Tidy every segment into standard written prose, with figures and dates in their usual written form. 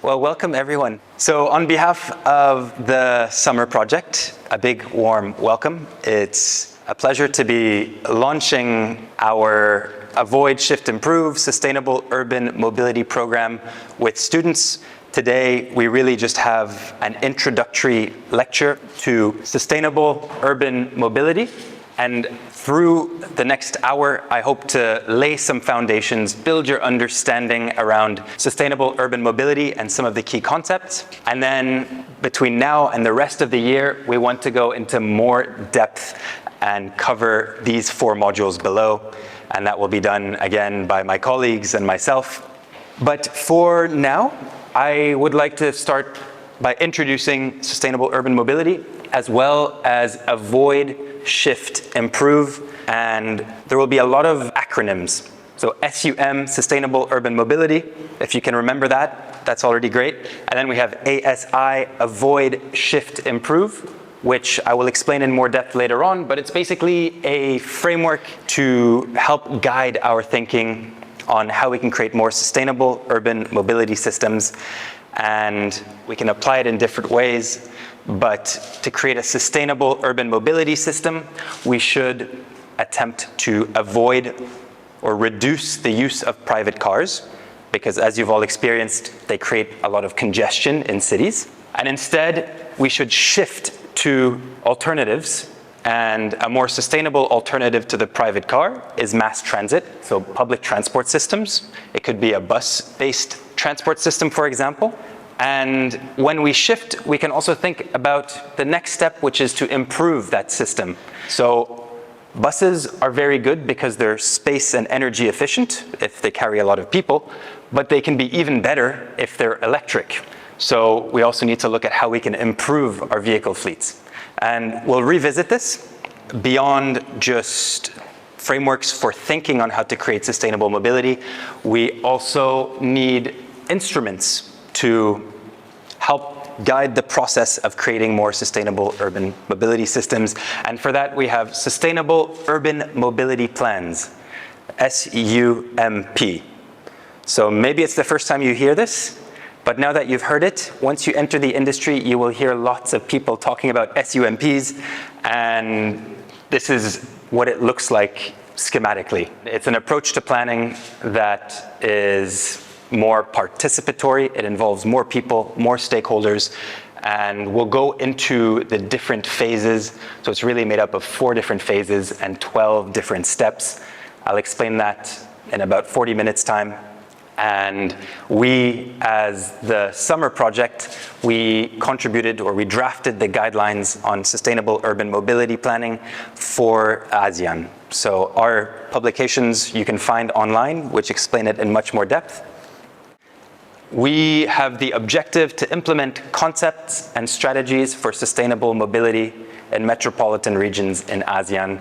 Well, welcome everyone. So on behalf of the summer project, a big warm welcome. It's a pleasure to be launching our Avoid, Shift, Improve Sustainable Urban Mobility Program with students. Today, we really just have an introductory lecture to sustainable urban mobility. And through the next hour, I hope to lay some foundations, build your understanding around sustainable urban mobility and some of the key concepts. And then between now and the rest of the year, we want to go into more depth and cover these 4 modules below. And that will be done again by my colleagues and myself. But for now, I would like to start by introducing sustainable urban mobility, as well as avoid, shift, improve, and there will be a lot of acronyms. So SUM, Sustainable Urban Mobility, if you can remember that, that's already great. And then we have ASI, Avoid, Shift, Improve, which I will explain in more depth later on, but it's basically a framework to help guide our thinking on how we can create more sustainable urban mobility systems. And we can apply it in different ways. But to create a sustainable urban mobility system, we should attempt to avoid or reduce the use of private cars, because as you've all experienced, they create a lot of congestion in cities. And instead, we should shift to alternatives. And a more sustainable alternative to the private car is mass transit, so public transport systems. It could be a bus-based transport system, for example. And when we shift, we can also think about the next step, which is to improve that system. So buses are very good because they're space and energy efficient if they carry a lot of people, but they can be even better if they're electric. So we also need to look at how we can improve our vehicle fleets. And we'll revisit this beyond just frameworks for thinking on how to create sustainable mobility. We also need instruments to help guide the process of creating more sustainable urban mobility systems. And for that, we have Sustainable Urban Mobility Plans, SUMP. So maybe it's the first time you hear this, but now that you've heard it, once you enter the industry, you will hear lots of people talking about SUMPs, and this is what it looks like schematically. It's an approach to planning that is more participatory. It involves more people, more stakeholders, and we'll go into the different phases. So it's really made up of 4 different phases and 12 different steps. I'll explain that in about 40 minutes time. And we, as the summer project, we contributed or we drafted the guidelines on sustainable urban mobility planning for ASEAN. So our publications you can find online, which explain it in much more depth. We have the objective to implement concepts and strategies for sustainable mobility in metropolitan regions in ASEAN.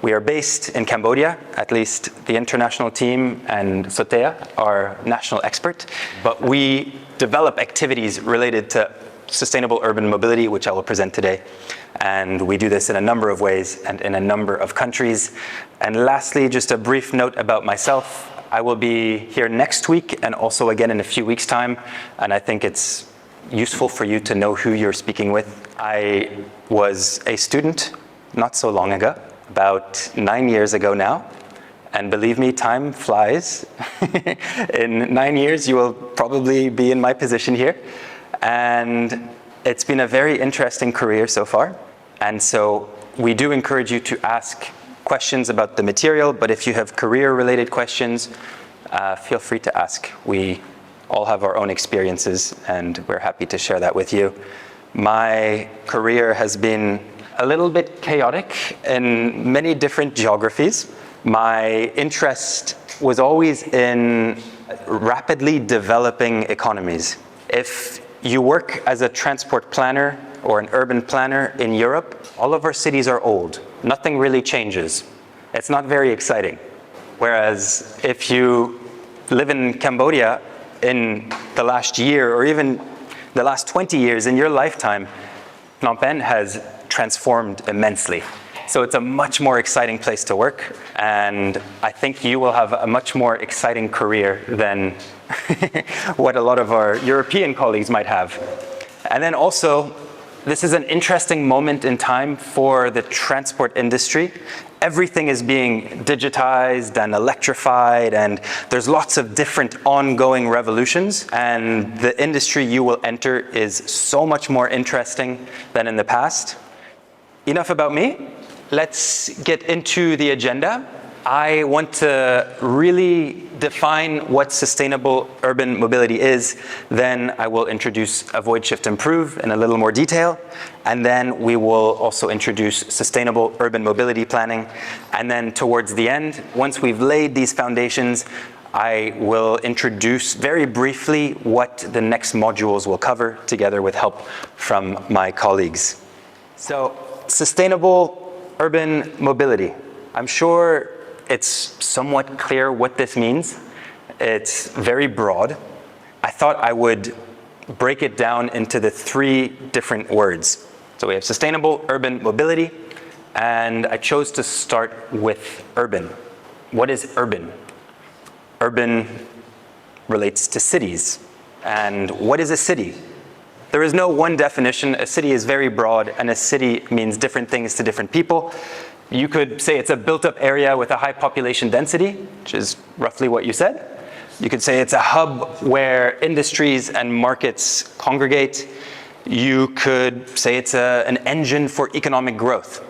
We are based in Cambodia, at least the international team and Sotea, our national expert, but we develop activities related to sustainable urban mobility, which I will present today. And we do this in a number of ways and in a number of countries. And lastly, just a brief note about myself. I will be here next week and also again in a few weeks' time, and I think it's useful for you to know who you're speaking with. I was a student not so long ago, about 9 years ago now, and believe me, time flies. In 9 years, you will probably be in my position here, and it's been a very interesting career so far, and so we do encourage you to ask questions about the material, but if you have career-related questions, feel free to ask. We all have our own experiences, and we're happy to share that with you. My career has been a little bit chaotic in many different geographies. My interest was always in rapidly developing economies. If you work as a transport planner or an urban planner in Europe, all of our cities are old. Nothing really changes. It's not very exciting. Whereas if you live in Cambodia in the last year or even the last 20 years in your lifetime, Phnom Penh has transformed immensely. So it's a much more exciting place to work, and I think you will have a much more exciting career than what a lot of our European colleagues might have. And then also, this is an interesting moment in time for the transport industry. Everything is being digitized and electrified, and there's lots of different ongoing revolutions, and the industry you will enter is so much more interesting than in the past. Enough about me. Let's get into the agenda. I want to really define what sustainable urban mobility is. Then I will introduce Avoid, Shift, Improve in a little more detail. And then we will also introduce sustainable urban mobility planning. And then towards the end, once we've laid these foundations, I will introduce very briefly what the next modules will cover, together with help from my colleagues. So, sustainable urban mobility. I'm sure it's somewhat clear what this means. It's very broad. I thought I would break it down into the 3 different words. So we have sustainable urban mobility, and I chose to start with urban. What is urban? Urban relates to cities. And what is a city? There is no one definition. A city is very broad, and a city means different things to different people. You could say it's a built-up area with a high population density, which is roughly what you said. You could say it's a hub where industries and markets congregate. You could say it's an engine for economic growth.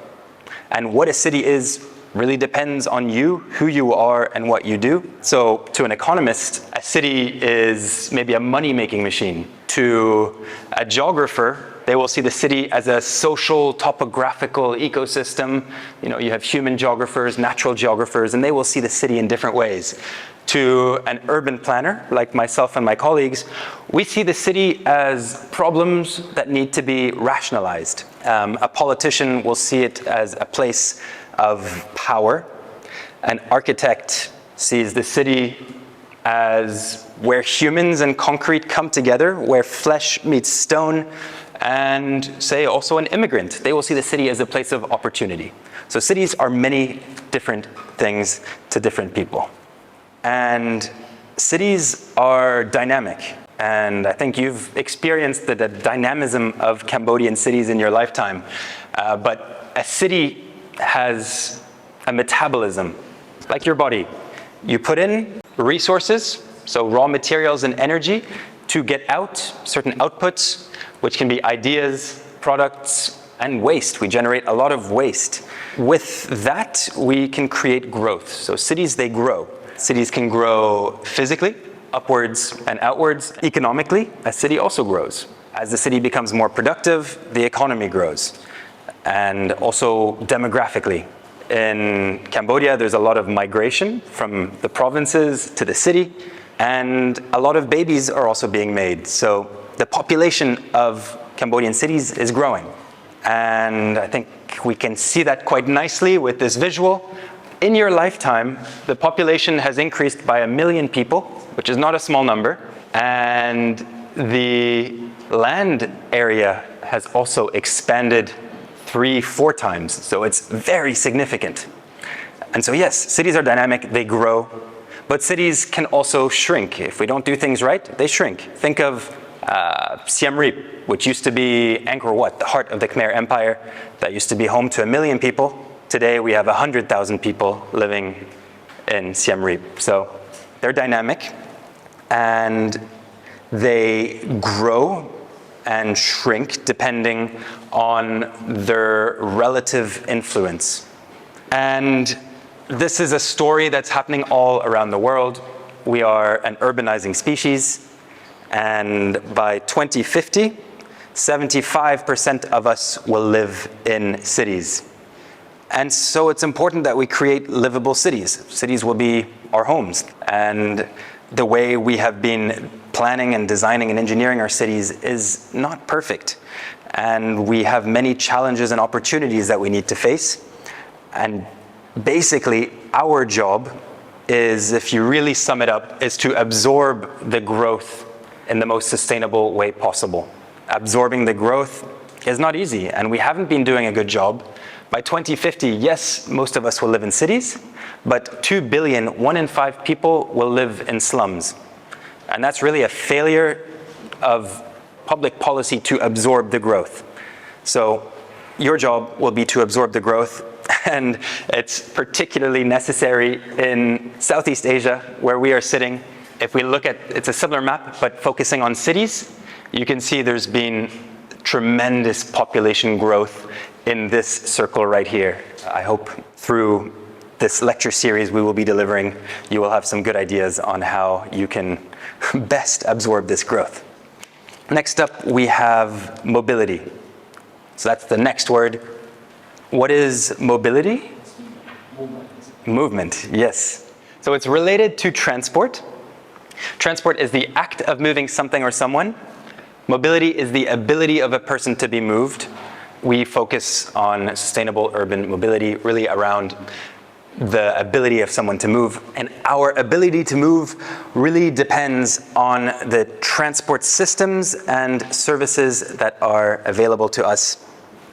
And what a city is really depends on you, who you are, and what you do. So to an economist, a city is maybe a money-making machine. To a geographer, they will see the city as a social, topographical ecosystem. You know, you have human geographers, natural geographers, and they will see the city in different ways. To an urban planner, like myself and my colleagues, we see the city as problems that need to be rationalized. A politician will see it as a place of power. An architect sees the city as where humans and concrete come together, where flesh meets stone. And say also an immigrant, they will see the city as a place of opportunity. So cities are many different things to different people. And cities are dynamic. And I think you've experienced the dynamism of Cambodian cities in your lifetime. But a city has a metabolism, like your body. You put in resources, so raw materials and energy, to get out certain outputs, which can be ideas, products, and waste. We generate a lot of waste. With that, we can create growth. So cities, they grow. Cities can grow physically, upwards and outwards. Economically, a city also grows. As the city becomes more productive, the economy grows. And also demographically. In Cambodia, there's a lot of migration from the provinces to the city, and a lot of babies are also being made. So the population of Cambodian cities is growing. And I think we can see that quite nicely with this visual. In your lifetime, the population has increased by 1 million people, which is not a small number. And the land area has also expanded 3-4 times. So it's very significant. And so yes, cities are dynamic, they grow. But cities can also shrink. If we don't do things right, they shrink. Think of Siem Reap, which used to be Angkor Wat, the heart of the Khmer Empire, that used to be home to 1 million people. Today we have 100,000 people living in Siem Reap. So they're dynamic, and they grow and shrink depending on their relative influence. And this is a story that's happening all around the world. We are an urbanizing species, and by 2050, 75% of us will live in cities. And so it's important that we create livable cities. Cities will be our homes. And the way we have been planning and designing and engineering our cities is not perfect. And we have many challenges and opportunities that we need to face. And basically, our job is, if you really sum it up, is to absorb the growth in the most sustainable way possible. Absorbing the growth is not easy, and we haven't been doing a good job, By 2050, yes, most of us will live in cities, but 2 billion, 1 in 5 people will live in slums. And that's really a failure of public policy to absorb the growth. So your job will be to absorb the growth, and it's particularly necessary in Southeast Asia, where we are sitting. If we look at, it's a similar map, but focusing on cities, you can see there's been tremendous population growth in this circle right here. I hope through this lecture series we will be delivering, you will have some good ideas on how you can best absorb this growth. Next up, we have mobility. So that's the next word. What is mobility? Movement, yes. So it's related to transport. Transport is the act of moving something or someone. Mobility is the ability of a person to be moved. We focus on sustainable urban mobility, really around the ability of someone to move. And our ability to move really depends on the transport systems and services that are available to us.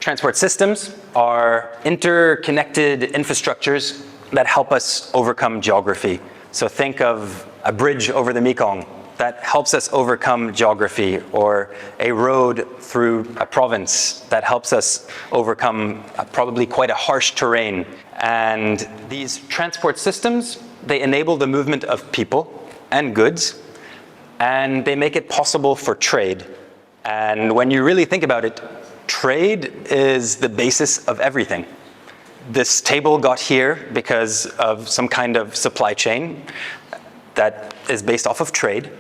Transport systems are interconnected infrastructures that help us overcome geography. So think of a bridge over the Mekong that helps us overcome geography, or a road through a province that helps us overcome probably quite a harsh terrain. And these transport systems, they enable the movement of people and goods, and they make it possible for trade. And when you really think about it, trade is the basis of everything. This table got here because of some kind of supply chain that is based off of trade.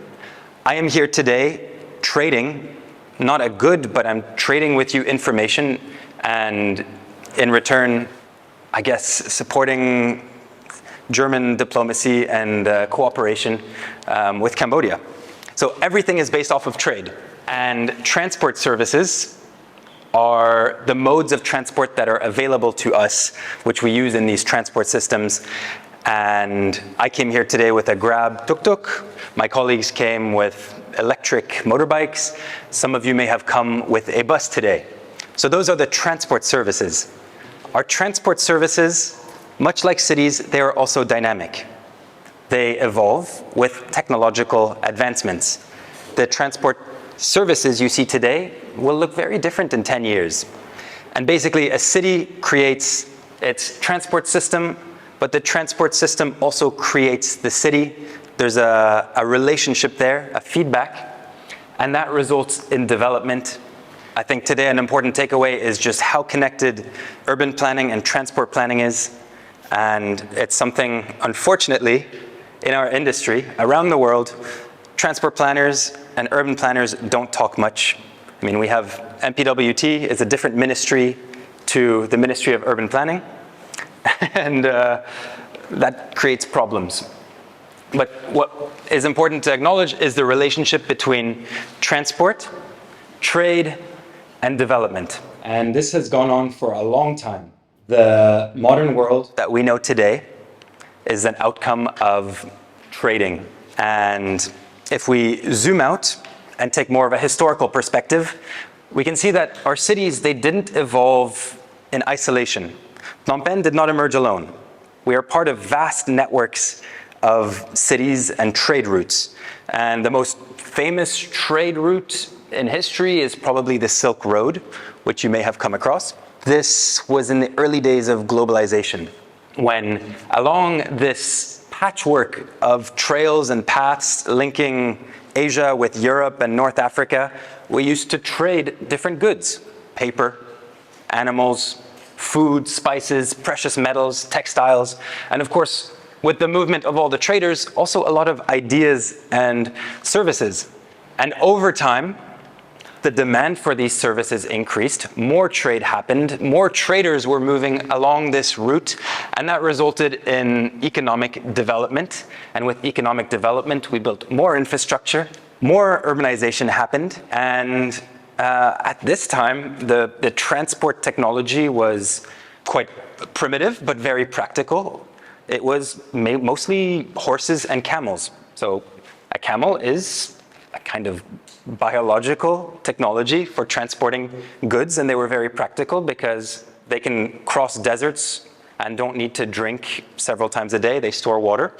I am here today trading, not a good, but I'm trading with you information, and in return, I guess, supporting German diplomacy and cooperation with Cambodia. So everything is based off of trade. And transport services are the modes of transport that are available to us, which we use in these transport systems. And I came here today with a Grab tuk-tuk. My colleagues came with electric motorbikes. Some of you may have come with a bus today. So those are the transport services. Our transport services, much like cities, they are also dynamic. They evolve with technological advancements. The transport services you see today will look very different in 10 years. And basically, a city creates its transport system, but the transport system also creates the city. There's a relationship there, a feedback, and that results in development. I think today an important takeaway is just how connected urban planning and transport planning is. And it's something, unfortunately, in our industry, around the world, transport planners and urban planners don't talk much. I mean, we have NPWT, it's a different ministry to the Ministry of Urban Planning, and that creates problems. But what is important to acknowledge is the relationship between transport, trade, and development. And this has gone on for a long time. The modern world that we know today is an outcome of trading. And if we zoom out and take more of a historical perspective, we can see that our cities, they didn't evolve in isolation. Phnom Penh did not emerge alone. We are part of vast networks of cities and trade routes. And the most famous trade route in history is probably the Silk Road, which you may have come across. This was in the early days of globalization, when along this patchwork of trails and paths linking Asia with Europe and North Africa, we used to trade different goods: paper, animals, food, spices, precious metals, textiles, and of course, with the movement of all the traders, also a lot of ideas and services. And over time, the demand for these services increased, more trade happened, more traders were moving along this route, and that resulted in economic development. And with economic development, we built more infrastructure, more urbanization happened, and at this time, the transport technology was quite primitive, but very practical. It was mostly horses and camels. So a camel is a kind of biological technology for transporting goods, and they were very practical because They can cross deserts and don't need to drink several times a day. They store water.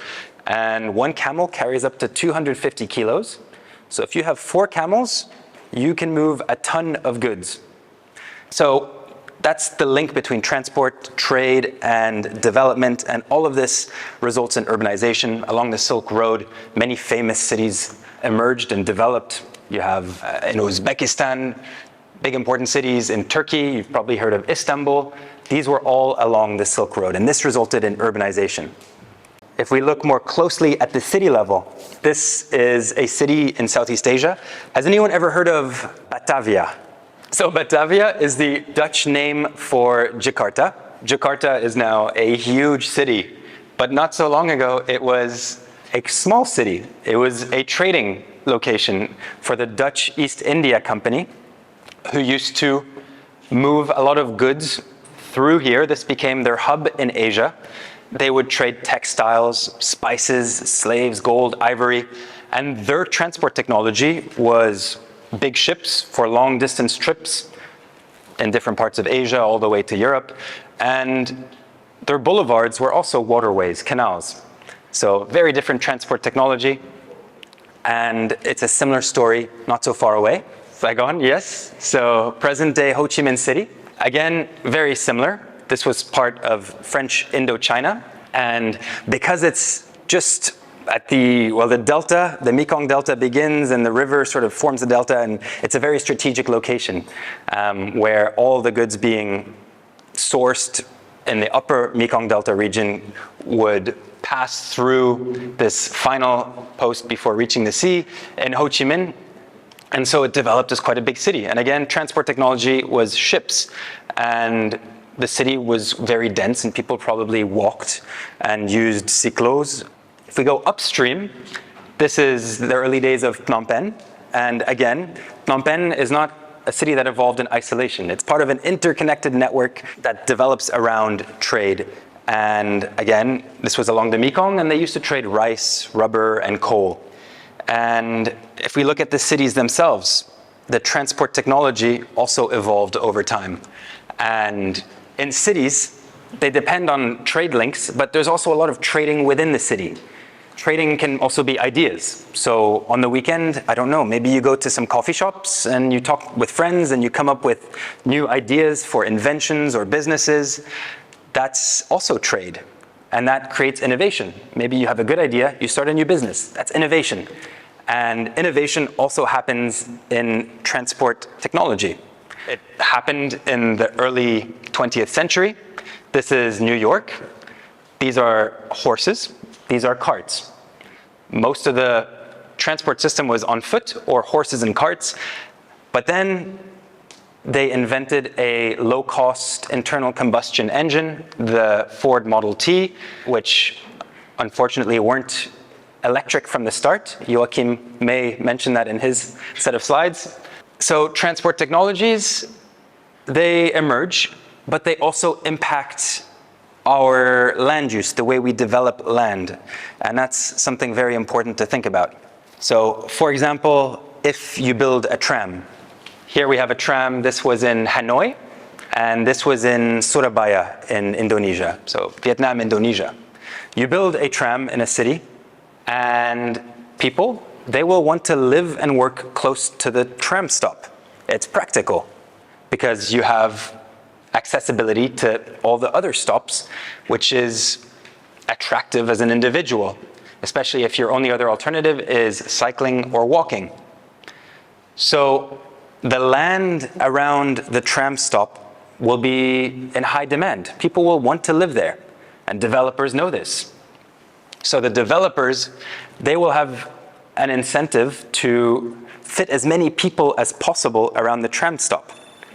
And one camel carries up to 250 kilos. So if you have 4 camels, you can move a ton of goods. So that's the link between transport, trade, and development, and all of this results in urbanization. Along the Silk Road, many famous cities emerged and developed. You have in Uzbekistan, big important cities. In Turkey, you've probably heard of Istanbul. These were all along the Silk Road, and this resulted in urbanization. If we look more closely at the city level, this is a city in Southeast Asia. Has anyone ever heard of Batavia? So Batavia is the Dutch name for Jakarta. Jakarta is now a huge city, but not so long ago it was a small city. It was a trading location for the Dutch East India Company, who used to move a lot of goods through here. This became their hub in Asia. They would trade textiles, spices, slaves, gold, ivory, and their transport technology was big ships for long distance trips in different parts of Asia all the way to Europe. And their boulevards were also waterways, canals. So very different transport technology. And it's a similar story not so far away. Saigon, yes. So present day Ho Chi Minh City, again, very similar. This was part of French Indochina. And because it's just at the delta, the Mekong Delta begins and the river sort of forms the delta, and it's a very strategic location where all the goods being sourced in the upper Mekong Delta region would pass through this final post before reaching the sea in Ho Chi Minh. And so it developed as quite a big city. And again, transport technology was ships, and the city was very dense and people probably walked and used cyclos. If we go upstream, this is the early days of Phnom Penh. And again, Phnom Penh is not a city that evolved in isolation. It's part of an interconnected network that develops around trade. And again, this was along the Mekong, and they used to trade rice, rubber, and coal. And if we look at the cities themselves, the transport technology also evolved over time. And in cities, they depend on trade links, but there's also a lot of trading within the city. Trading can also be ideas. So on the weekend, I don't know, maybe you go to some coffee shops and you talk with friends and you come up with new ideas for inventions or businesses. That's also trade. And that creates innovation. Maybe you have a good idea, you start a new business. That's innovation. And innovation also happens in transport technology. It happened in the early 20th century. This is New York. These are horses. These are carts. Most of the transport system was on foot or horses and carts. But then they invented a low-cost internal combustion engine, the Ford Model T, which unfortunately weren't electric from the start. Joachim may mention that in his set of slides. So transport technologies, they emerge, but they also impact our land use, the way we develop land. And that's something very important to think about. So for example, if you build a tram, here we have a tram. This was in Hanoi, and this was in Surabaya in Indonesia, so Vietnam, Indonesia. You build a tram in a city, and people, they will want to live and work close to the tram stop. It's practical because you have accessibility to all the other stops, which is attractive as an individual, especially if your only other alternative is cycling or walking. So the land around the tram stop will be in high demand. People will want to live there, and developers know this. So the developers, they will have an incentive to fit as many people as possible around the tram stop,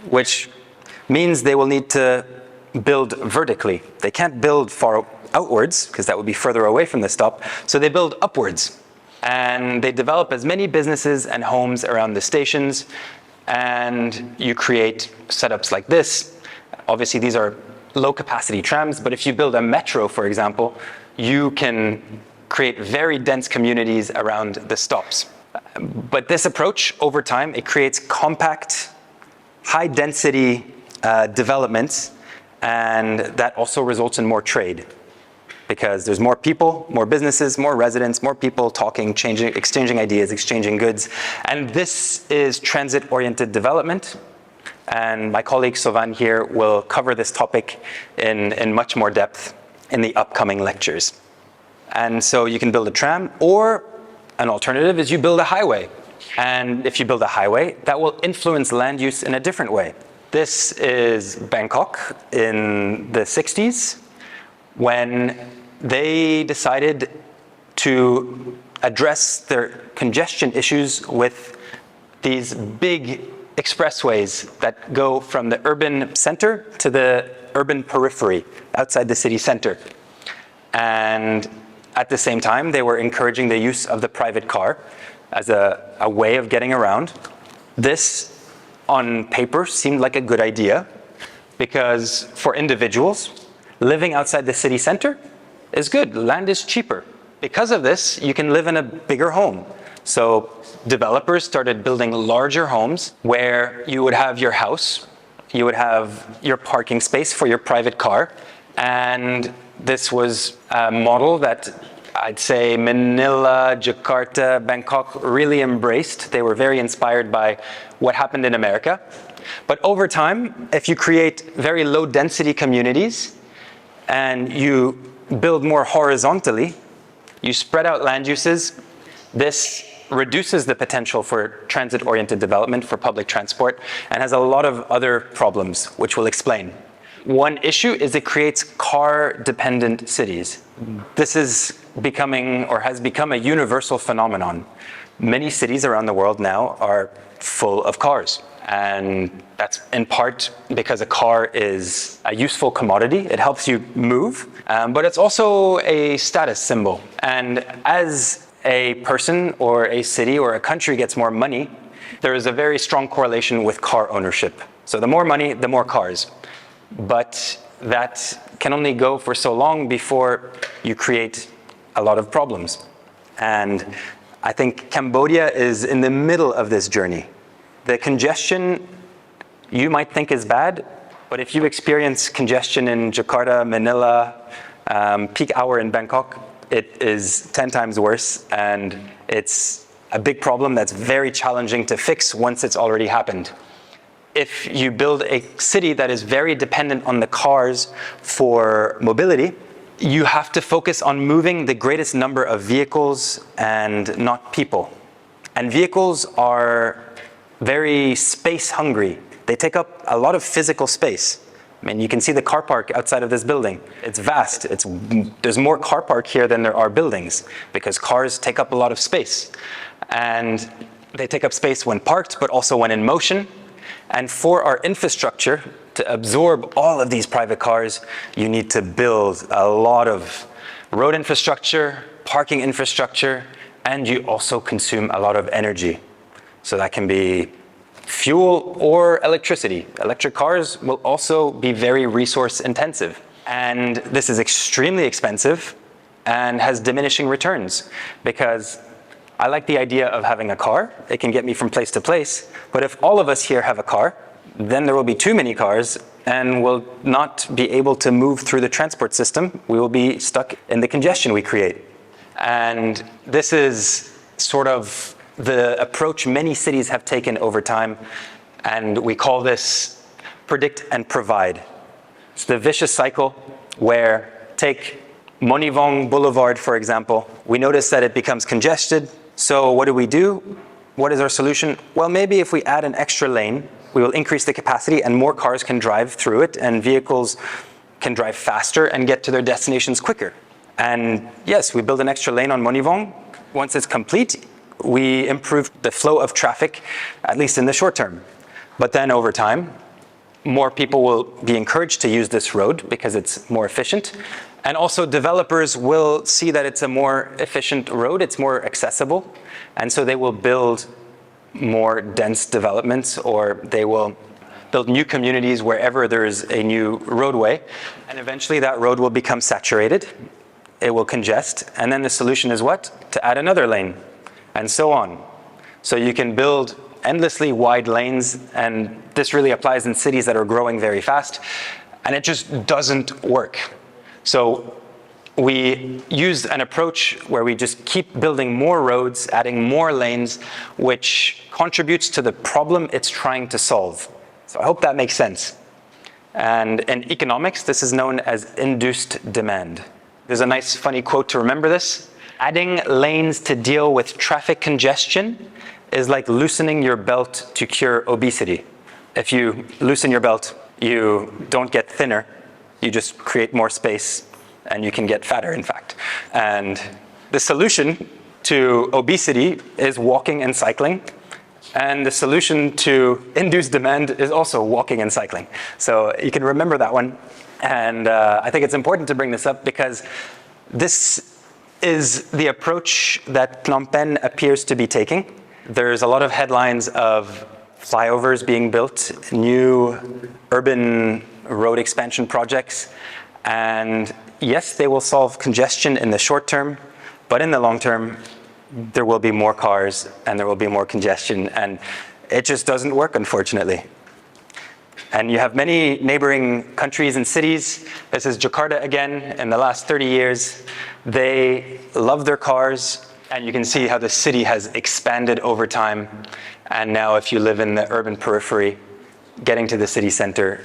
which means they will need to build vertically. They can't build far outwards, because that would be further away from the stop, so they build upwards. And they develop as many businesses and homes around the stations, and you create setups like this. Obviously, these are low-capacity trams, but if you build a metro, for example, you can create very dense communities around the stops. But this approach, over time, it creates compact, high-density developments, and that also results in more trade because there's more people, more businesses, more residents, more people talking, exchanging ideas, exchanging goods. And this is transit-oriented development. And my colleague Sovan here will cover this topic in much more depth in the upcoming lectures. And so you can build a tram, or an alternative is you build a highway. And if you build a highway, that will influence land use in a different way. This is Bangkok in the 60s, when they decided to address their congestion issues with these big expressways that go from the urban center to the urban periphery outside the city center. And at the same time, they were encouraging the use of the private car as a way of getting around. This, on paper, seemed like a good idea because for individuals, living outside the city center is good. Land is cheaper. Because of this, you can live in a bigger home. So developers started building larger homes where you would have your house, you would have your parking space for your private car, and this was a model that I'd say Manila, Jakarta, Bangkok really embraced. They were very inspired by what happened in America. But over time, if you create very low density communities and you build more horizontally, you spread out land uses, this reduces the potential for transit-oriented development for public transport and has a lot of other problems, which we'll explain. One issue is it creates car-dependent cities. This is becoming, or has become, a universal phenomenon. Many cities around the world now are full of cars. And that's in part because a car is a useful commodity. It helps you move, but it's also a status symbol. And as a person or a city or a country gets more money, there is a very strong correlation with car ownership. So the more money, the more cars. But that can only go for so long before you create a lot of problems. And I think Cambodia is in the middle of this journey. The congestion you might think is bad, but if you experience congestion in Jakarta, Manila, peak hour in Bangkok, it is 10 times worse, and it's a big problem that's very challenging to fix once it's already happened. If you build a city that is very dependent on the cars for mobility, you have to focus on moving the greatest number of vehicles and not people. And vehicles are very space hungry. They take up a lot of physical space. I mean, you can see the car park outside of this building. It's vast. There's more car park here than there are buildings because cars take up a lot of space. And they take up space when parked, but also when in motion. And for our infrastructure to absorb all of these private cars, you need to build a lot of road infrastructure, parking infrastructure, and you also consume a lot of energy. So that can be fuel or electricity. Electric cars will also be very resource intensive. And this is extremely expensive and has diminishing returns because I like the idea of having a car. It can get me from place to place. But if all of us here have a car, then there will be too many cars and we'll not be able to move through the transport system. We will be stuck in the congestion we create. And this is sort of the approach many cities have taken over time. And we call this predict and provide. It's the vicious cycle where, take Monivong Boulevard, for example. We notice that it becomes congested. So what do? What is our solution? Well, maybe if we add an extra lane, we will increase the capacity and more cars can drive through it and vehicles can drive faster and get to their destinations quicker. And yes, we build an extra lane on Monivong. Once it's complete, we improve the flow of traffic, at least in the short term. But then over time, more people will be encouraged to use this road because it's more efficient. And also developers will see that it's a more efficient road, it's more accessible. And so they will build more dense developments, or they will build new communities wherever there is a new roadway. And eventually that road will become saturated, it will congest. And then the solution is what? To add another lane, and so on. So you can build endlessly wide lanes, and this really applies in cities that are growing very fast. and it just doesn't work. So we used an approach where we just keep building more roads, adding more lanes, which contributes to the problem it's trying to solve. So I hope that makes sense. And in economics, this is known as induced demand. There's a nice funny quote to remember this. Adding lanes to deal with traffic congestion is like loosening your belt to cure obesity. If you loosen your belt, you don't get thinner, you just create more space, and you can get fatter, in fact. And the solution to obesity is walking and cycling. And the solution to induced demand is also walking and cycling. So you can remember that one. And I think it's important to bring this up because this is the approach that Phnom Penh appears to be taking. There's a lot of headlines of flyovers being built, new urban road expansion projects. And yes, they will solve congestion in the short term, but in the long term, there will be more cars and there will be more congestion, and it just doesn't work, unfortunately. And you have many neighboring countries and cities. This is Jakarta again. In the last 30 years, they love their cars, and you can see how the city has expanded over time. And now if you live in the urban periphery, getting to the city center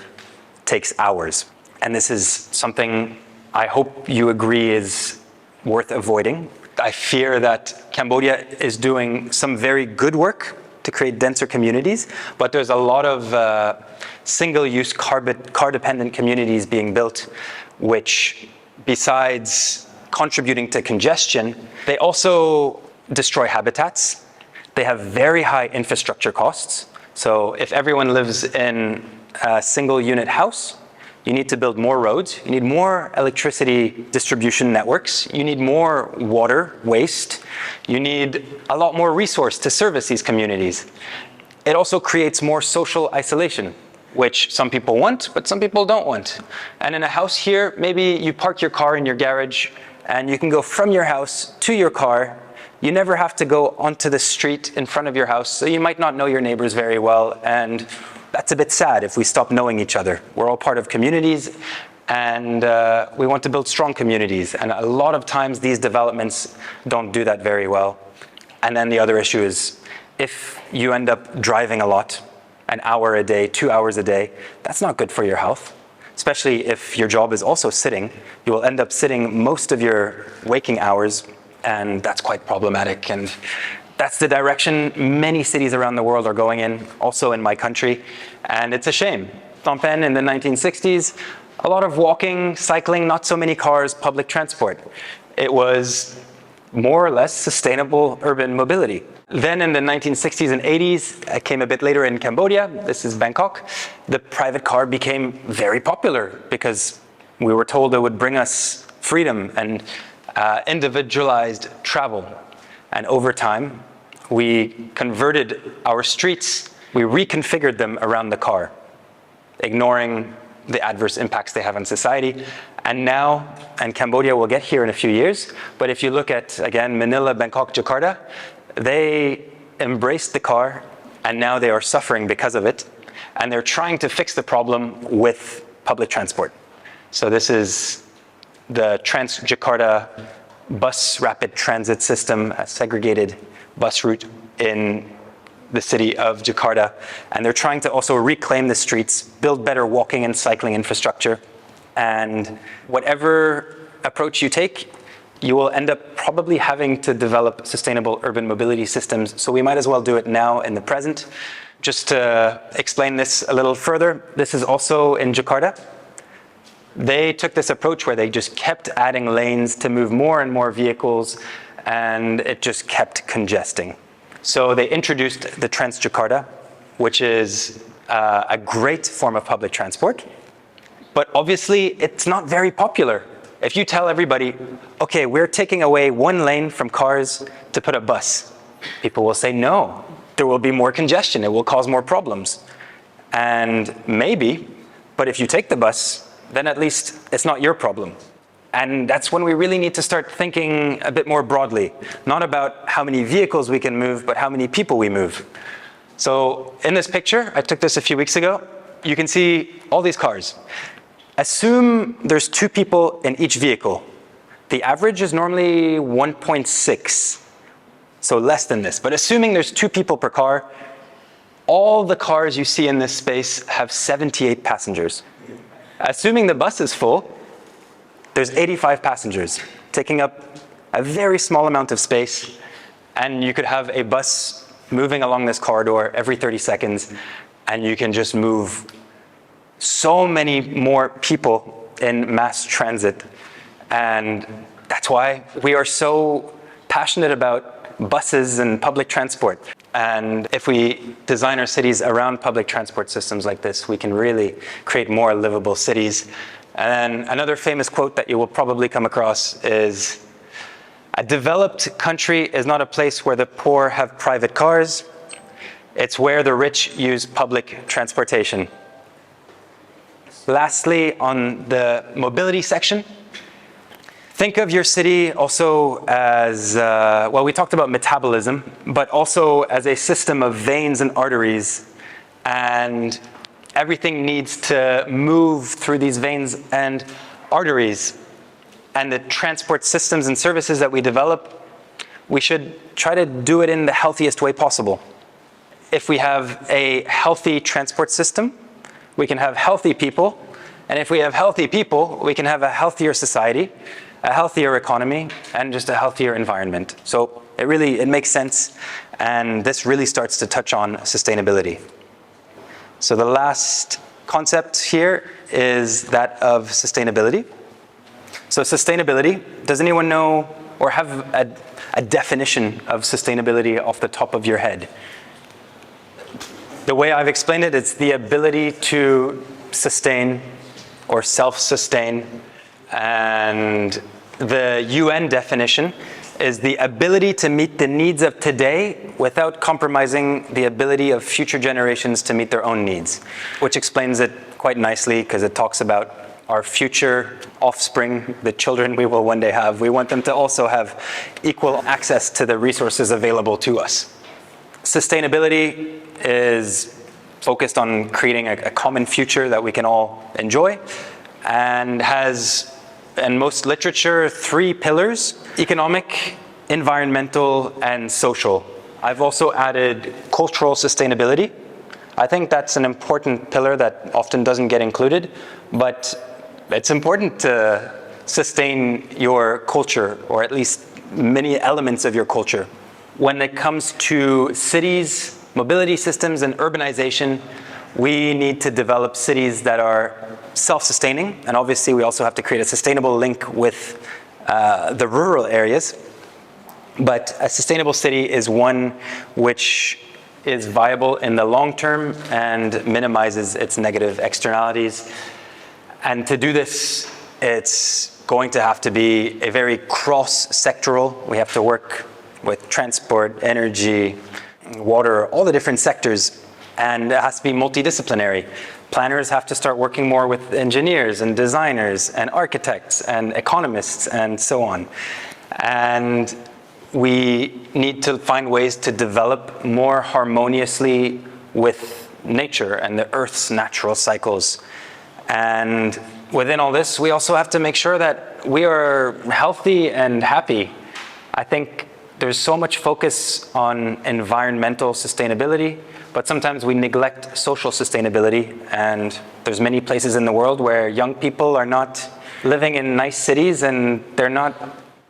takes hours. And this is something I hope you agree is worth avoiding. I fear that Cambodia is doing some very good work to create denser communities, but there's a lot of single-use car-dependent communities being built, which besides contributing to congestion, they also destroy habitats. They have very high infrastructure costs. So if everyone lives in a single-unit house, you need to build more roads, you need more electricity distribution networks, you need more water waste, you need a lot more resource to service these communities. It also creates more social isolation, which some people want, but some people don't want. And in a house here, maybe you park your car in your garage and you can go from your house to your car. You never have to go onto the street in front of your house, so you might not know your neighbors very well, and that's a bit sad if we stop knowing each other. We're all part of communities, and we want to build strong communities. And a lot of times these developments don't do that very well. And then the other issue is if you end up driving a lot, an hour a day, 2 hours a day, that's not good for your health. Especially if your job is also sitting, you will end up sitting most of your waking hours, and that's quite problematic. And that's the direction many cities around the world are going in, also in my country, and it's a shame. Phnom Penh in the 1960s, a lot of walking, cycling, not so many cars, public transport. It was more or less sustainable urban mobility. Then in the 1960s and 80s, I came a bit later in Cambodia, this is Bangkok, the private car became very popular because we were told it would bring us freedom and individualized travel. And over time, we converted our streets, we reconfigured them around the car, ignoring the adverse impacts they have on society. And now, and Cambodia will get here in a few years, but if you look at, again, Manila, Bangkok, Jakarta, they embraced the car, and now they are suffering because of it, and they're trying to fix the problem with public transport. So this is the Trans-Jakarta bus rapid transit system, a segregated bus route in the city of Jakarta. And they're trying to also reclaim the streets, build better walking and cycling infrastructure. And whatever approach you take, you will end up probably having to develop sustainable urban mobility systems. So we might as well do it now in the present. Just to explain this a little further, this is also in Jakarta. They took this approach where they just kept adding lanes to move more and more vehicles, and it just kept congesting. So they introduced the Trans-Jakarta, which is a great form of public transport, but obviously it's not very popular. If you tell everybody, okay, we're taking away one lane from cars to put a bus, people will say no, there will be more congestion, it will cause more problems. And maybe, but if you take the bus, then at least it's not your problem. And that's when we really need to start thinking a bit more broadly, not about how many vehicles we can move, but how many people we move. So in this picture, I took this a few weeks ago, you can see all these cars. Assume there's 2 people in each vehicle. The average is normally 1.6, so less than this. But assuming there's 2 people per car, all the cars you see in this space have 78 passengers. Assuming the bus is full, there's 85 passengers, taking up a very small amount of space, and you could have a bus moving along this corridor every 30 seconds, and you can just move so many more people in mass transit. And that's why we are so passionate about buses and public transport. And if we design our cities around public transport systems like this, we can really create more livable cities. And then another famous quote that you will probably come across is, "A developed country is not a place where the poor have private cars, it's where the rich use public transportation." Lastly, on the mobility section, think of your city also as, well, we talked about metabolism, but also as a system of veins and arteries, and everything needs to move through these veins and arteries. And the transport systems and services that we develop, we should try to do it in the healthiest way possible. If we have a healthy transport system, we can have healthy people, and if we have healthy people, we can have a healthier society, a healthier economy, and just a healthier environment. So it makes sense, and this really starts to touch on sustainability. So the last concept here is that of sustainability. So sustainability, does anyone know or have a definition of sustainability off the top of your head? The way I've explained it, it's the ability to sustain or self-sustain. And the UN definition is the ability to meet the needs of today without compromising the ability of future generations to meet their own needs, which explains it quite nicely because it talks about our future offspring, the children we will one day have. We want them to also have equal access to the resources available to us. Sustainability is focused on creating a common future that we can all enjoy, and has, in most literature, 3 pillars: economic, environmental, and social. I've also added cultural sustainability. I think that's an important pillar that often doesn't get included, but it's important to sustain your culture, or at least many elements of your culture. When it comes to cities, mobility systems, and urbanization, we need to develop cities that are self-sustaining, and obviously we also have to create a sustainable link with the rural areas. But a sustainable city is one which is viable in the long term and minimizes its negative externalities. And to do this, it's going to have to be a very cross-sectoral. We have to work with transport, energy, water, all the different sectors, and it has to be multidisciplinary. Planners have to start working more with engineers and designers and architects and economists and so on. And we need to find ways to develop more harmoniously with nature and the Earth's natural cycles. And within all this, we also have to make sure that we are healthy and happy. I think there's so much focus on environmental sustainability, but sometimes we neglect social sustainability. And there's many places in the world where young people are not living in nice cities, and they're not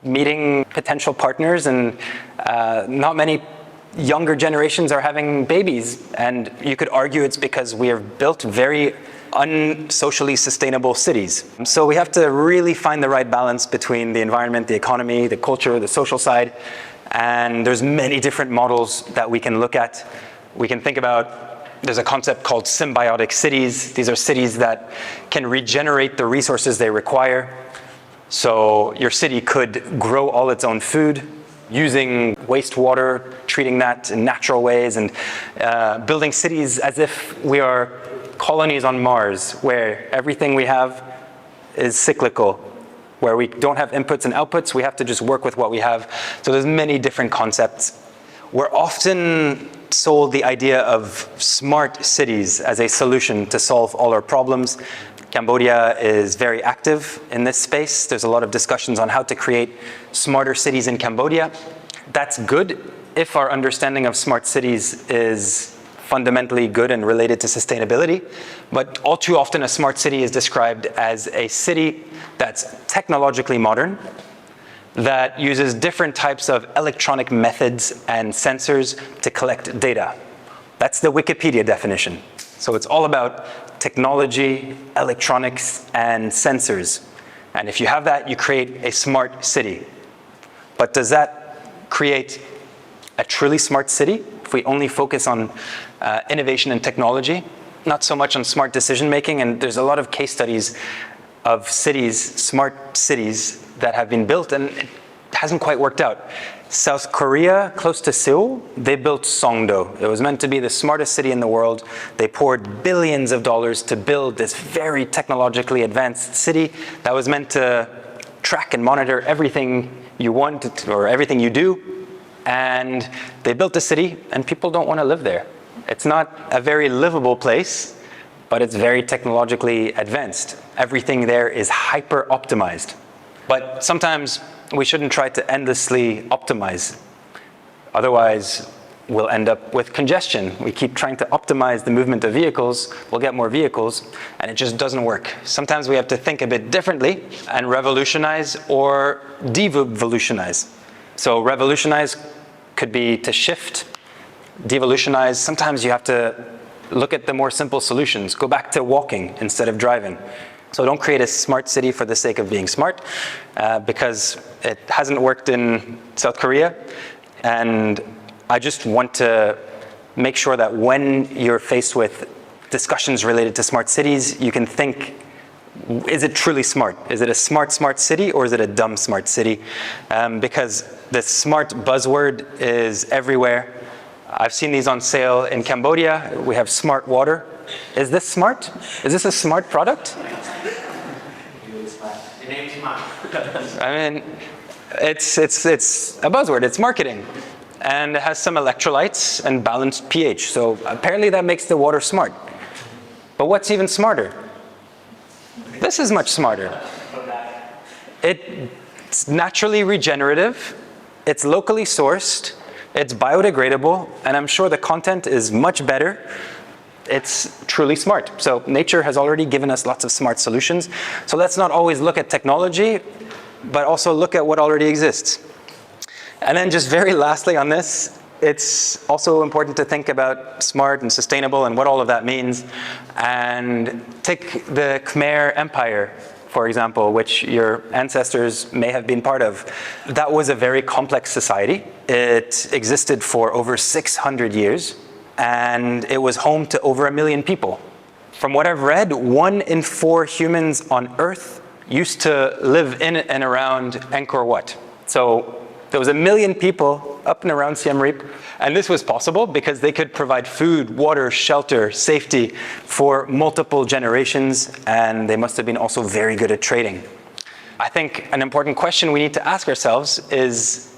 meeting potential partners, and not many younger generations are having babies. And you could argue it's because we have built very unsocially sustainable cities. So we have to really find the right balance between the environment, the economy, the culture, the social side. And there's many different models that we can look at. We can think about, there's a concept called symbiotic cities. These are cities that can regenerate the resources they require. So your city could grow all its own food using wastewater, treating that in natural ways, and building cities as if we are colonies on Mars, where everything we have is cyclical, where we don't have inputs and outputs, we have to just work with what we have. So there's many different concepts. We're often sold the idea of smart cities as a solution to solve all our problems. Cambodia is very active in this space. There's a lot of discussions on how to create smarter cities in Cambodia. That's good if our understanding of smart cities is fundamentally good and related to sustainability. But all too often, a smart city is described as a city that's technologically modern, that uses different types of electronic methods and sensors to collect data. That's the Wikipedia definition. So it's all about technology, electronics, and sensors. And if you have that, you create a smart city. But does that create a truly smart city if we only focus on innovation and technology? Not so much on smart decision making, and there's a lot of case studies of cities, smart cities, that have been built and it hasn't quite worked out. South Korea, close to Seoul, they built Songdo. It was meant to be the smartest city in the world. They poured billions of dollars to build this very technologically advanced city that was meant to track and monitor everything you want or everything you do. And they built the city and people don't want to live there. It's not a very livable place, but it's very technologically advanced. Everything there is hyper optimized. But sometimes we shouldn't try to endlessly optimize. Otherwise, we'll end up with congestion. We keep trying to optimize the movement of vehicles, we'll get more vehicles, and it just doesn't work. Sometimes we have to think a bit differently and revolutionize or devolutionize. So revolutionize could be to shift. Devolutionize, sometimes you have to look at the more simple solutions. Go back to walking instead of driving. So don't create a smart city for the sake of being smart, because it hasn't worked in South Korea. And I just want to make sure that when you're faced with discussions related to smart cities, you can think, is it truly smart? Is it a smart city or is it a dumb smart city? Because the smart buzzword is everywhere. I've seen these on sale in Cambodia. We have smart water. Is this smart? Is this a smart product? I mean, it's a buzzword, it's marketing. And it has some electrolytes and balanced pH. So apparently that makes the water smart. But what's even smarter? This is much smarter. It's naturally regenerative, it's locally sourced, it's biodegradable, and I'm sure the content is much better. It's truly smart. So nature has already given us lots of smart solutions. So let's not always look at technology, but also look at what already exists. And then just very lastly on this, it's also important to think about smart and sustainable and what all of that means. And take the Khmer Empire, for example, which your ancestors may have been part of. That was a very complex society. It existed for over 600 years. And it was home to over 1 million people. From what I've read, 1 in 4 humans on Earth used to live in and around Angkor Wat. So there was 1 million people up and around Siem Reap, and this was possible because they could provide food, water, shelter, safety for multiple generations, and they must have been also very good at trading. I think an important question we need to ask ourselves is,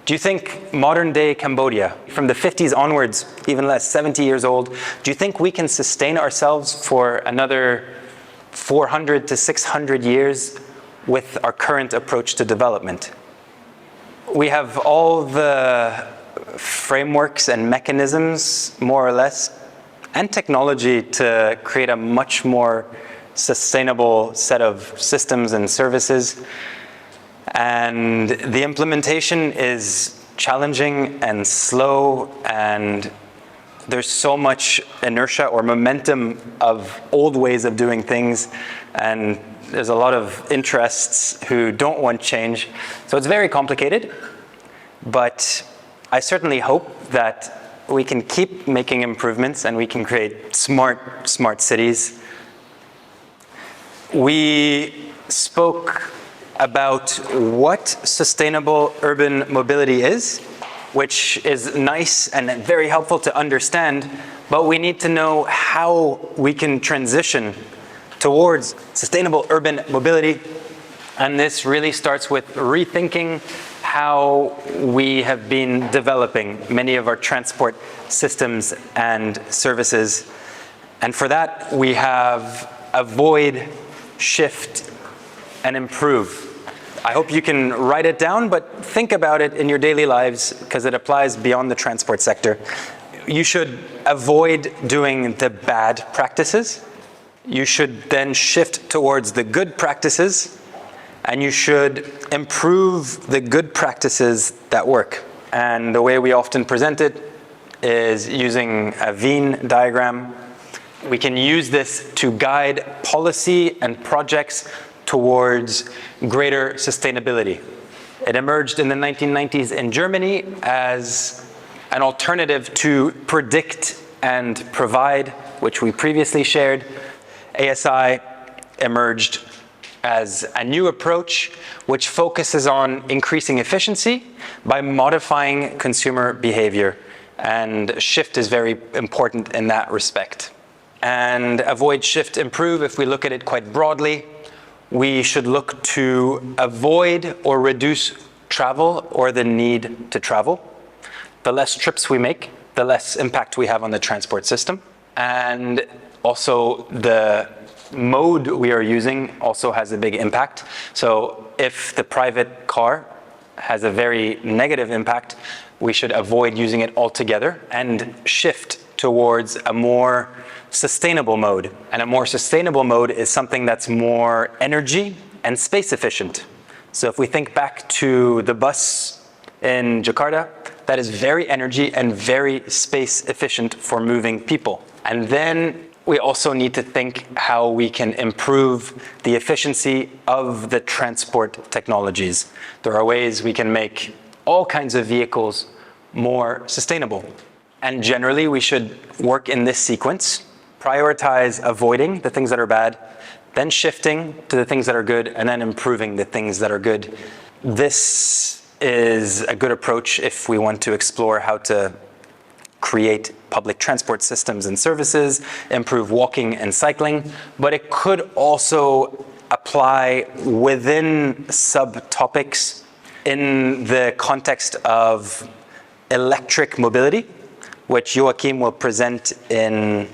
do you think modern day Cambodia, from the 50s onwards, even less, 70 years old, do you think we can sustain ourselves for another 400 to 600 years with our current approach to development? We have all the frameworks and mechanisms, more or less, and technology to create a much more sustainable set of systems and services. And the implementation is challenging and slow, and there's so much inertia or momentum of old ways of doing things, and there's a lot of interests who don't want change. So it's very complicated, but I certainly hope that we can keep making improvements and we can create smart cities. We spoke about what sustainable urban mobility is, which is nice and very helpful to understand, but we need to know how we can transition towards sustainable urban mobility. And this really starts with rethinking how we have been developing many of our transport systems and services. And for that, we have avoid, shift, and improve. I hope you can write it down, but think about it in your daily lives because it applies beyond the transport sector. You should avoid doing the bad practices. You should then shift towards the good practices, and you should improve the good practices that work. And the way we often present it is using a Venn diagram. We can use this to guide policy and projects towards greater sustainability. It emerged in the 1990s in Germany as an alternative to predict and provide, which we previously shared. ASI emerged as a new approach which focuses on increasing efficiency by modifying consumer behavior. And shift is very important in that respect. And avoid, shift, improve, if we look at it quite broadly, we should look to avoid or reduce travel or the need to travel. The less trips we make, the less impact we have on the transport system. And also the mode we are using also has a big impact. So if the private car has a very negative impact, we should avoid using it altogether and shift towards a more sustainable mode. And a more sustainable mode is something that's more energy and space efficient. So if we think back to the bus in Jakarta, that is very energy and very space efficient for moving people. And then we also need to think how we can improve the efficiency of the transport technologies. There are ways we can make all kinds of vehicles more sustainable. And generally, we should work in this sequence, prioritize avoiding the things that are bad, then shifting to the things that are good, and then improving the things that are good. This is a good approach if we want to explore how to create public transport systems and services, improve walking and cycling, but it could also apply within subtopics in the context of electric mobility, which Joachim will present in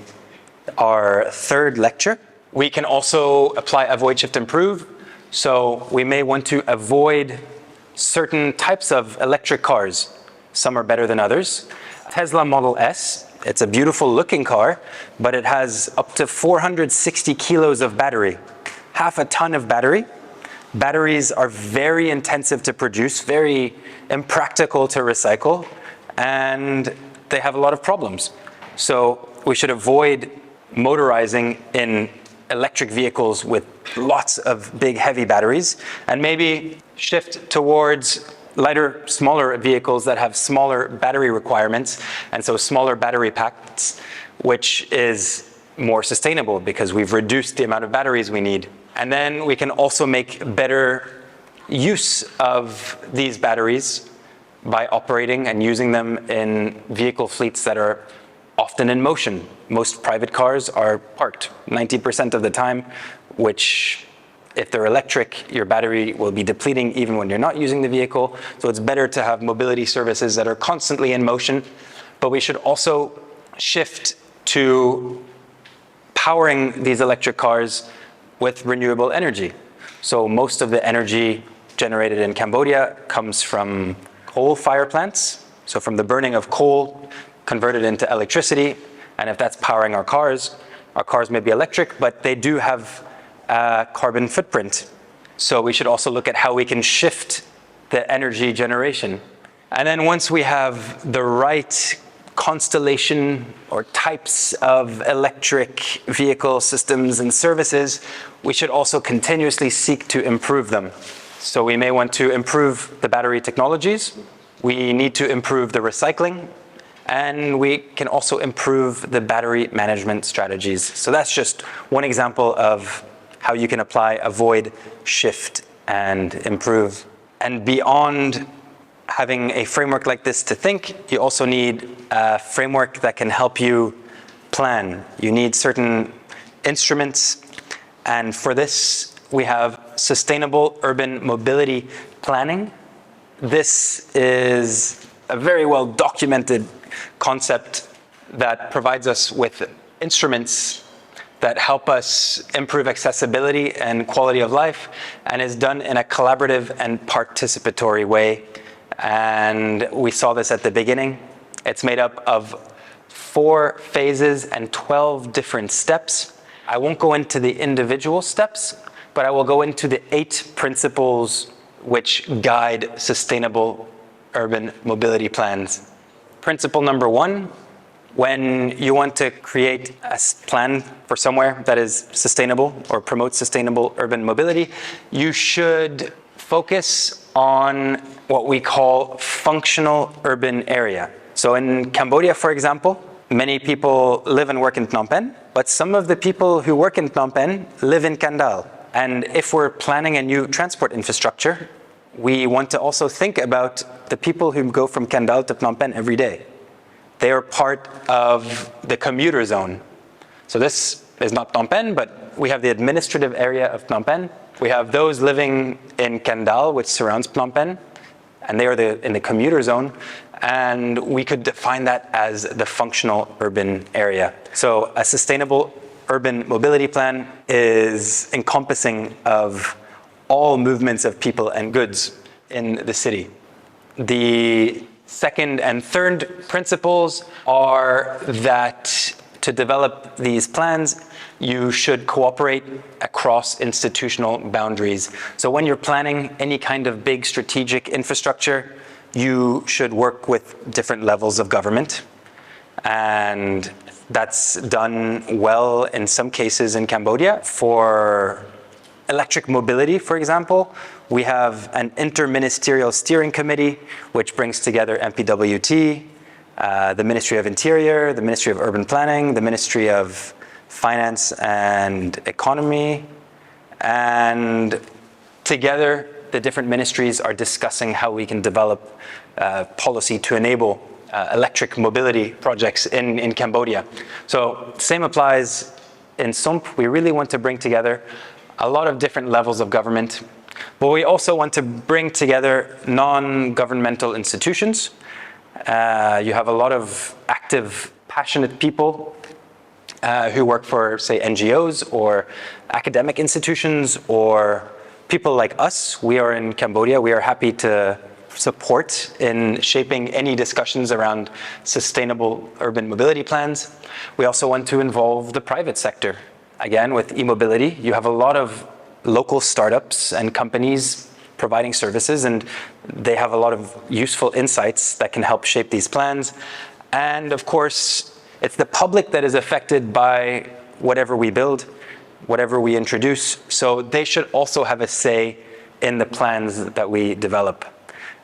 our third lecture. We can also apply avoid, shift, improve. So we may want to avoid certain types of electric cars. Some are better than others. Tesla Model S, it's a beautiful looking car, but it has up to 460 kilos of battery, half a ton of battery. Batteries are very intensive to produce, very impractical to recycle, and they have a lot of problems. So we should avoid motorizing in electric vehicles with lots of big, heavy batteries, and maybe shift towards lighter, smaller vehicles that have smaller battery requirements, and so smaller battery packs, which is more sustainable because we've reduced the amount of batteries we need. And then we can also make better use of these batteries by operating and using them in vehicle fleets that are often in motion. Most private cars are parked 90% of the time, which if they're electric, your battery will be depleting even when you're not using the vehicle. So it's better to have mobility services that are constantly in motion. But we should also shift to powering these electric cars with renewable energy. So most of the energy generated in Cambodia comes from coal fire plants. So from the burning of coal converted into electricity. And if that's powering our cars may be electric, but they do have a carbon footprint. So we should also look at how we can shift the energy generation. And then once we have the right constellation or types of electric vehicle systems and services, we should also continuously seek to improve them. So we may want to improve the battery technologies. We need to improve the recycling. And we can also improve the battery management strategies. So that's just one example of how you can apply avoid, shift, and improve. And beyond having a framework like this to think, you also need a framework that can help you plan. You need certain instruments. And for this, we have sustainable urban mobility planning. This is a very well documented concept that provides us with instruments that help us improve accessibility and quality of life, and is done in a collaborative and participatory way. And we saw this at the beginning. It's made up of 4 phases and 12 different steps. I won't go into the individual steps, but I will go into the 8 principles which guide sustainable urban mobility plans. Principle number 1, when you want to create a plan for somewhere that is sustainable or promotes sustainable urban mobility, you should focus on what we call functional urban area. So in Cambodia, for example, many people live and work in Phnom Penh, but some of the people who work in Phnom Penh live in Kandal. And if we're planning a new transport infrastructure, we want to also think about the people who go from Kandal to Phnom Penh every day. They are part of the commuter zone. So this is not Phnom Penh, but we have the administrative area of Phnom Penh. We have those living in Kandal, which surrounds Phnom Penh, and they are in the commuter zone. And we could define that as the functional urban area. So a sustainable urban mobility plan is encompassing of all movements of people and goods in the city. The second and third principles are that to develop these plans, you should cooperate across institutional boundaries. So when you're planning any kind of big strategic infrastructure, you should work with different levels of government. And that's done well in some cases in Cambodia. For electric mobility, for example, we have an interministerial steering committee, which brings together MPWT, the Ministry of Interior, the Ministry of Urban Planning, the Ministry of Finance and Economy, and together the different ministries are discussing how we can develop policy to enable electric mobility projects in Cambodia. So same applies in SUMP. We really want to bring together a lot of different levels of government, but we also want to bring together non-governmental institutions. You have a lot of active, passionate people who work for, say, NGOs or academic institutions, or people like us. We are in Cambodia. We are happy to support in shaping any discussions around sustainable urban mobility plans. We also want to involve the private sector. Again, with e-mobility, you have a lot of local startups and companies providing services, and they have a lot of useful insights that can help shape these plans. And of course, it's the public that is affected by whatever we build, whatever we introduce. So they should also have a say in the plans that we develop.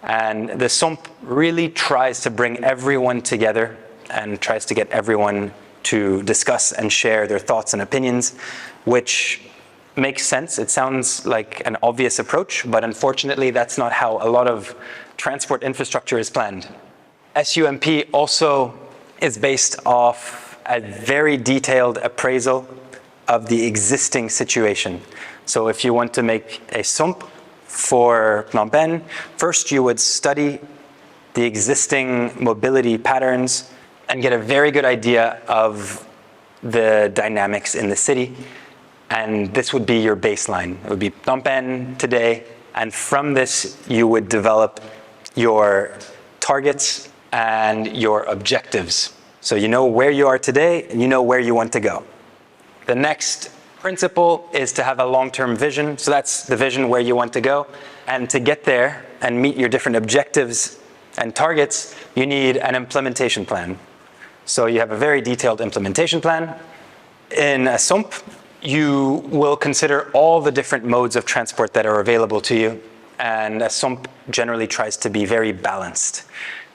And the SUMP really tries to bring everyone together and tries to get everyone to discuss and share their thoughts and opinions, which makes sense. It sounds like an obvious approach, but unfortunately, that's not how a lot of transport infrastructure is planned. SUMP also is based off a very detailed appraisal of the existing situation. So if you want to make a SUMP for Phnom Penh, first you would study the existing mobility patterns and get a very good idea of the dynamics in the city. And this would be your baseline. It would be Phnom Penh today. And from this, you would develop your targets and your objectives. So you know where you are today and you know where you want to go. The next principle is to have a long-term vision. So that's the vision where you want to go. And to get there and meet your different objectives and targets, you need an implementation plan. So you have a very detailed implementation plan. In a SUMP, you will consider all the different modes of transport that are available to you. And a SUMP generally tries to be very balanced.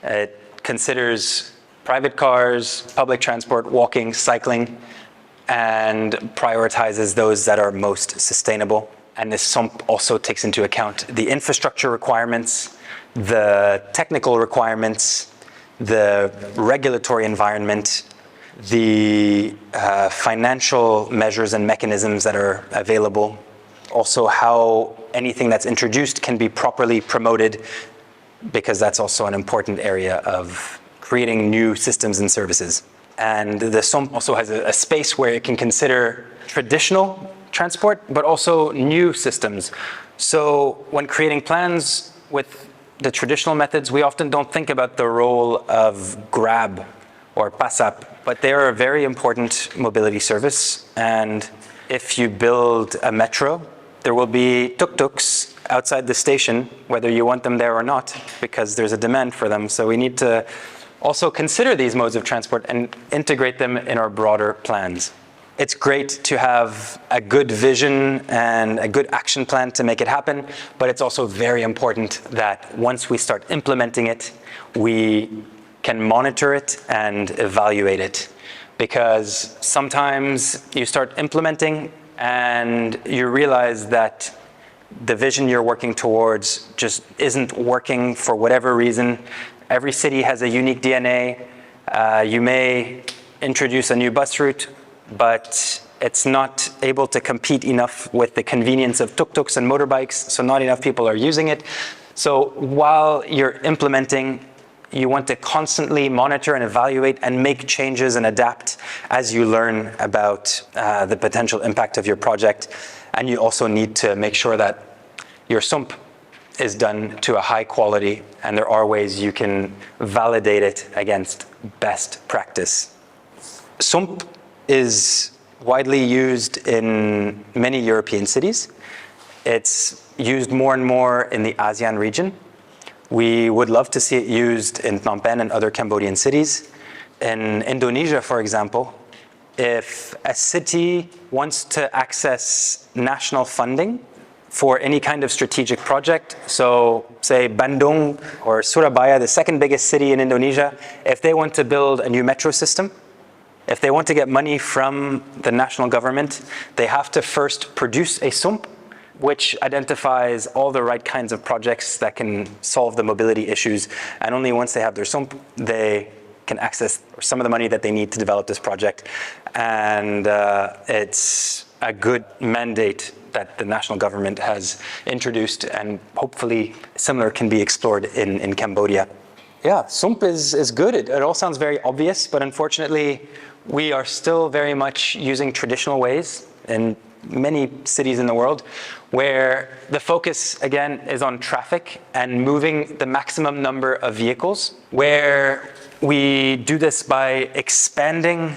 It considers private cars, public transport, walking, cycling, and prioritizes those that are most sustainable. And this SUMP also takes into account the infrastructure requirements, the technical requirements, the regulatory environment, the financial measures and mechanisms that are available, also how anything that's introduced can be properly promoted, because that's also an important area of creating new systems and services. And the SUMP also has a space where it can consider traditional transport, but also new systems. So when creating plans with the traditional methods, we often don't think about the role of Grab or PASAP, but they are a very important mobility service. And if you build a metro, there will be tuk-tuks outside the station, whether you want them there or not, because there's a demand for them. So we need to also consider these modes of transport and integrate them in our broader plans. It's great to have a good vision and a good action plan to make it happen, but it's also very important that once we start implementing it, we can monitor it and evaluate it. Because sometimes you start implementing and you realize that the vision you're working towards just isn't working for whatever reason. Every city has a unique DNA. You may introduce a new bus route, but it's not able to compete enough with the convenience of tuk-tuks and motorbikes, so not enough people are using it. So while you're implementing, you want to constantly monitor and evaluate and make changes and adapt as you learn about the potential impact of your project. And you also need to make sure that your SUMP is done to a high quality, and there are ways you can validate it against best practice. SUMP is widely used in many European cities. It's used more and more in the ASEAN region. We would love to see it used in Phnom Penh and other Cambodian cities. In Indonesia, for example, if a city wants to access national funding for any kind of strategic project, so say Bandung or Surabaya, the second biggest city in Indonesia, if they want to build a new metro system, if they want to get money from the national government, they have to first produce a SUMP, which identifies all the right kinds of projects that can solve the mobility issues. And only once they have their SUMP, they can access some of the money that they need to develop this project. And it's a good mandate that the national government has introduced, and hopefully similar can be explored in Cambodia. Yeah, SUMP is good. It all sounds very obvious, but unfortunately, we are still very much using traditional ways in many cities in the world, where the focus, again, is on traffic and moving the maximum number of vehicles, where we do this by expanding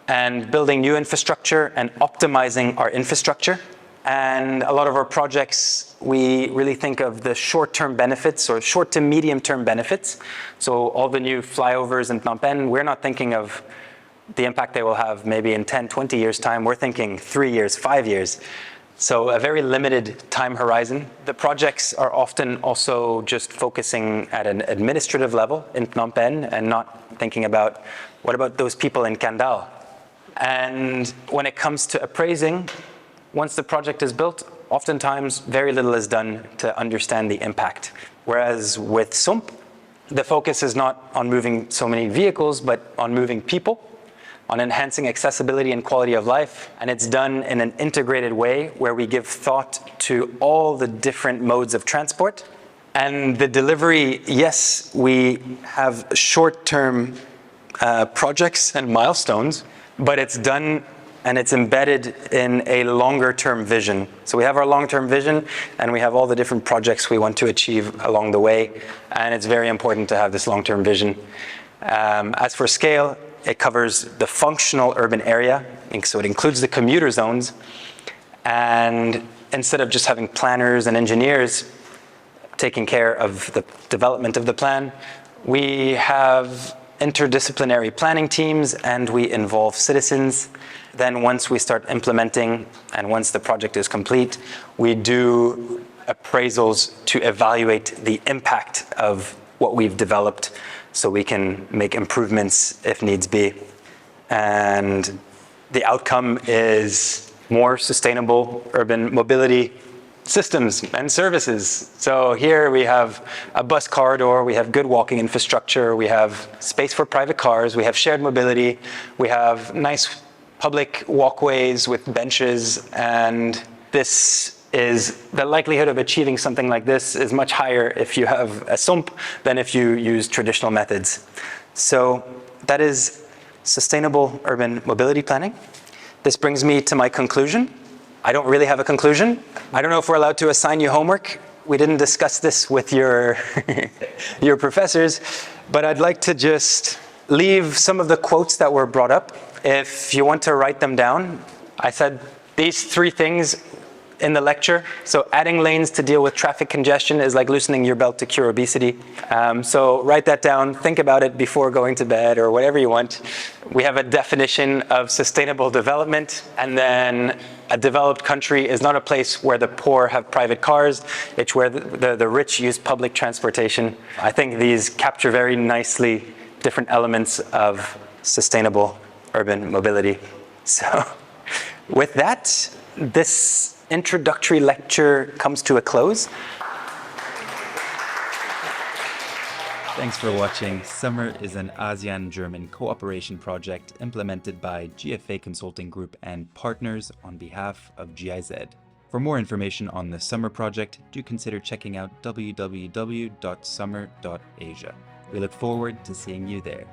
and building new infrastructure and optimizing our infrastructure. And a lot of our projects, we really think of the short-term benefits or short to medium-term benefits. So all the new flyovers in Phnom Penh, we're not thinking of the impact they will have maybe in 10, 20 years' time. We're thinking 3 years, 5 years. So a very limited time horizon. The projects are often also just focusing at an administrative level in Phnom Penh and not thinking about what about those people in Kandal. And when it comes to appraising, once the project is built, oftentimes very little is done to understand the impact. Whereas with SUMP, the focus is not on moving so many vehicles, but on moving people, on enhancing accessibility and quality of life. And it's done in an integrated way where we give thought to all the different modes of transport. And the delivery, yes, we have short-term projects and milestones, but it's done and it's embedded in a longer-term vision. So we have our long-term vision, and we have all the different projects we want to achieve along the way, and it's very important to have this long-term vision. As for scale, it covers the functional urban area, so it includes the commuter zones, and instead of just having planners and engineers taking care of the development of the plan, we have interdisciplinary planning teams, and we involve citizens. Then once we start implementing and once the project is complete, we do appraisals to evaluate the impact of what we've developed so we can make improvements if needs be. And the outcome is more sustainable urban mobility systems and services. So here we have a bus corridor, we have good walking infrastructure, we have space for private cars, we have shared mobility, we have nice public walkways with benches, and this is the likelihood of achieving something like this is much higher if you have a SUMP than if you use traditional methods. So that is sustainable urban mobility planning. This brings me to my conclusion. I don't really have a conclusion. I don't know if we're allowed to assign you homework. We didn't discuss this with your, your professors, but I'd like to just leave some of the quotes that were brought up. If you want to write them down, I said these 3 things in the lecture. So adding lanes to deal with traffic congestion is like loosening your belt to cure obesity. So write that down, think about it before going to bed or whatever you want. We have a definition of sustainable development, and then a developed country is not a place where the poor have private cars, it's where the rich use public transportation. I think these capture very nicely different elements of sustainable urban mobility. So with that, this introductory lecture comes to a close. Thanks for watching. SUMMER is an ASEAN-German cooperation project implemented by GFA Consulting Group and partners on behalf of GIZ. For more information on the SUMMER project, do consider checking out www.summer.asia. We look forward to seeing you there.